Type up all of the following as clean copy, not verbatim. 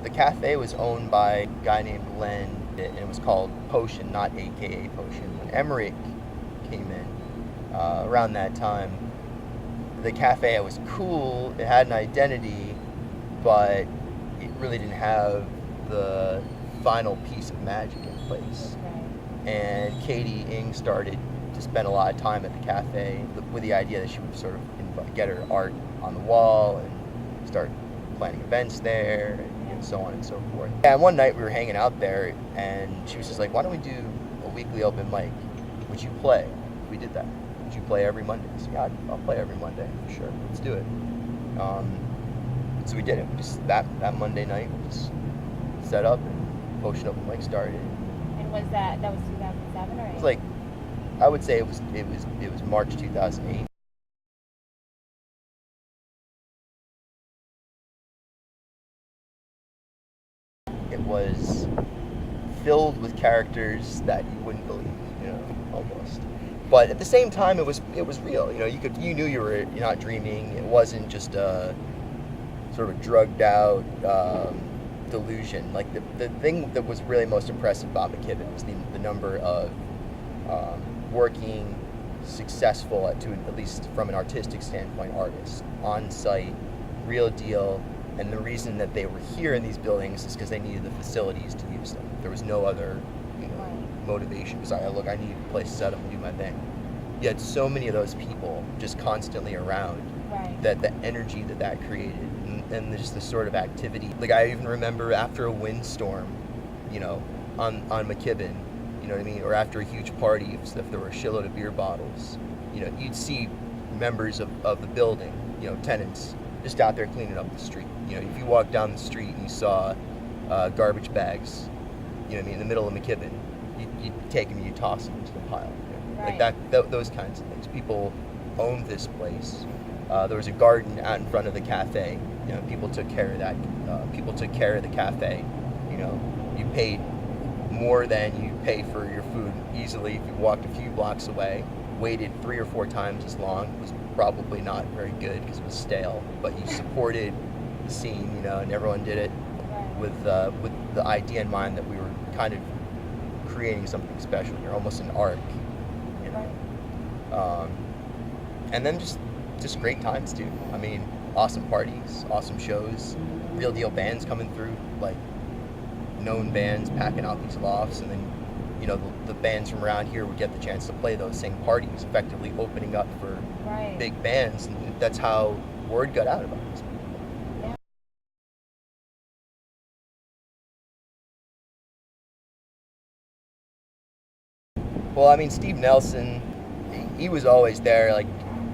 the cafe was owned by a guy named Len, and it was called Potion, not AKA Potion. When Emmerich came in around that time, the cafe was cool, it had an identity, but it really didn't have the final piece of magic in place. And Katie Ng started to spend a lot of time at the cafe with the idea that she would sort of get her art on the wall and start planning events there and so on and so forth. Yeah, and one night we were hanging out there and she was just like, why don't we do a weekly open mic? Would you play? We did that. Would you play every Monday? So yeah, I'll play every Monday, for sure. Let's do it. So we did it. Just that Monday night, we just set up and Potion Open Mic started. And was that was 2007 or? It was like, I would say it was March 2008. It was filled with characters that you wouldn't believe, almost. But at the same time, it was real. You knew you're not dreaming. It wasn't just a sort of a drugged out delusion. Like the thing that was really most impressive about McKibbin was the number of working, successful, at least from an artistic standpoint, artists on site, real deal. And the reason that they were here in these buildings is because they needed the facilities to use them. There was no other, motivation. Because I need a place to set up and do my thing. You had so many of those people just constantly around. That the energy that created, and just the sort of activity. Like I even remember after a windstorm, on McKibbin, you know what I mean, or after a huge party, if there were a shitload of beer bottles, you'd see members of the building, tenants, just out there cleaning up the street. If you walked down the street and you saw garbage bags, in the middle of McKibbin, you'd take them and you'd toss them into the pile. Like that, those kinds of things. People owned this place. There was a garden out in front of the cafe. People took care of that. People took care of the cafe. You paid more than you pay for your food easily if you walked a few blocks away. Waited 3 or 4 times as long. It was probably not very good because it was stale. But you supported the scene, and everyone did it with the idea in mind that we were kind of creating something special here, almost an arc. And then just great times too. I mean, awesome parties, awesome shows, real deal bands coming through, like known bands packing out these lofts, and then the bands from around here would get the chance to play those same parties, effectively opening up for big bands, and that's how word got out about this. Well, I mean, Steve Nelson, he was always there, like,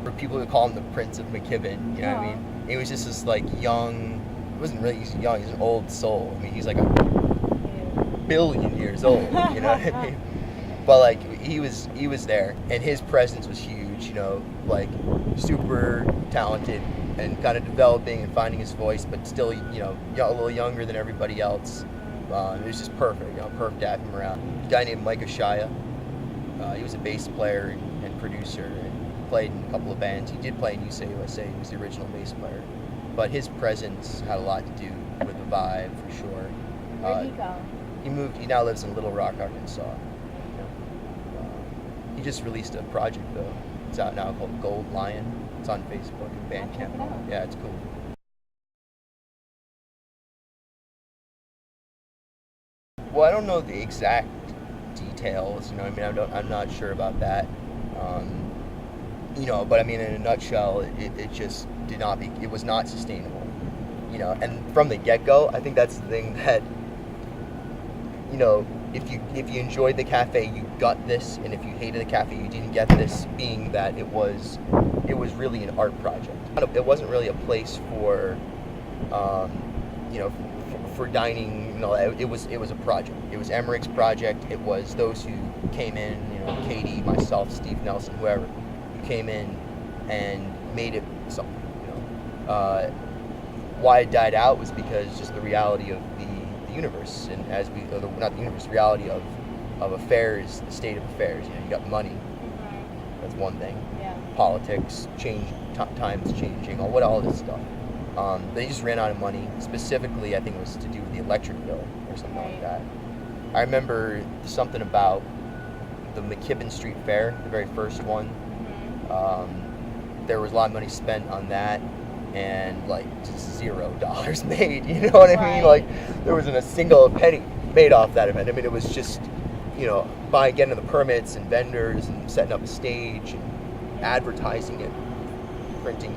for people who call him the Prince of McKibbin, you know what I mean? He was just this, like, young, he wasn't really young, he's an old soul. I mean, he's like a billion years old, you know what I mean? But, like, he was there, and his presence was huge, like, super talented and kind of developing and finding his voice, but still, a little younger than everybody else. It was just perfect, perfect to have him around. A guy named Mike Ashaya. He was a bass player and producer and played in a couple of bands. He did play in USA. He was the original bass player. But his presence had a lot to do with the vibe, for sure. Where'd he go? He now lives in Little Rock, Arkansas. He just released a project, though. It's out now called Gold Lion. It's on Facebook and Bandcamp. Yeah, it's cool. Well, I don't know the exact details, I'm not sure about that. But I mean, in a nutshell, it just it was not sustainable. And from the get-go, I think that's the thing that, if you enjoyed the cafe, you got this, and if you hated the cafe, you didn't get this, being that it was really an art project. It wasn't really a place for, for dining. It was a project. It was Emmerich's project. It was those who came in, Katie, myself, Steve Nelson, whoever, who came in and made it something. Why it died out was because just the reality of the universe, and not the universe, reality of affairs, the state of affairs. You got money. That's one thing. Yeah. Politics, times changing, all this stuff. They just ran out of money. Specifically, I think it was to do with the electric bill or something like Right. that. I remember something about the McKibbin Street Fair, the very first one. There was a lot of money spent on that, and like just $0 made. You know what I mean? Right. Like there wasn't a single penny made off that event. I mean, it was just, getting the permits and vendors and setting up a stage and advertising it, printing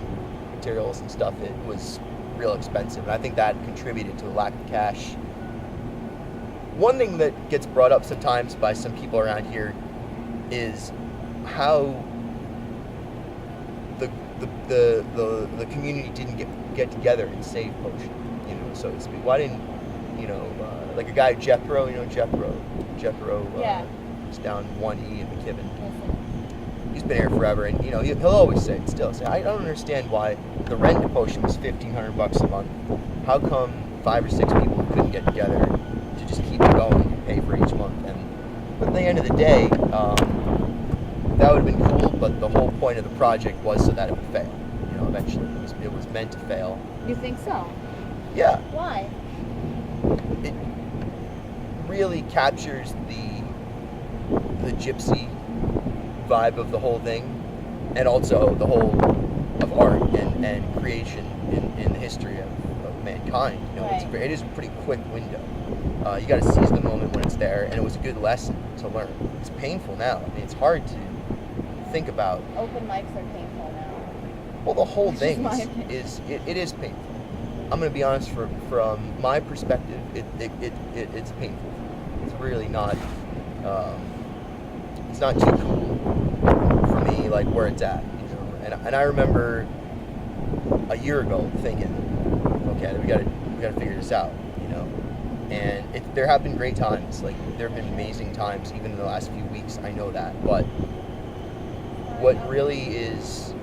materials and stuff. It was real expensive, and I think that contributed to the lack of cash. One thing that gets brought up sometimes by some people around here is how the community didn't get together and save Potion, so to speak. Why didn't, like a guy Jethro, Jethro, Yeah. is down 1E in McKibbin. Listen. He's been here forever, and he'll always say, I don't understand why the rent to Potion was $1,500 a month. How come 5 or 6 people couldn't get together to just keep it going and pay for each month? But at the end of the day, that would have been cool. But the whole point of the project was so that it would fail. Eventually, it was meant to fail. You think so? Yeah, Why? it really captures the gypsy vibe of the whole thing, and also the whole of art and creation in the history of mankind. Right. It is a pretty quick window. You got to seize the moment when it's there, and it was a good lesson to learn. It's painful now. I mean, it's hard to think about. Open mics are painful now. Well, the whole Which is thing my opinion. it is painful. I'm going to be honest. From my perspective, it's painful. It's really not. It's not too cool for me, like where it's at. And I remember a year ago thinking, okay, we gotta figure this out. And there have been great times. Like there have been amazing times, even in the last few weeks. I know that, but what really is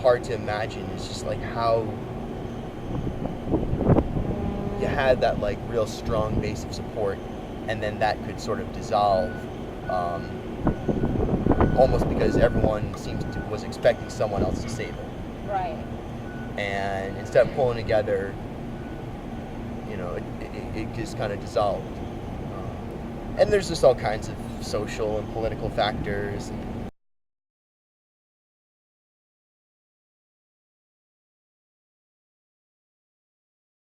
hard to imagine is just like how you had that like real strong base of support, and then that could sort of dissolve, almost because everyone was expecting someone else to save it. Right. And instead of pulling together, it just kind of dissolved. And there's just all kinds of social and political factors, and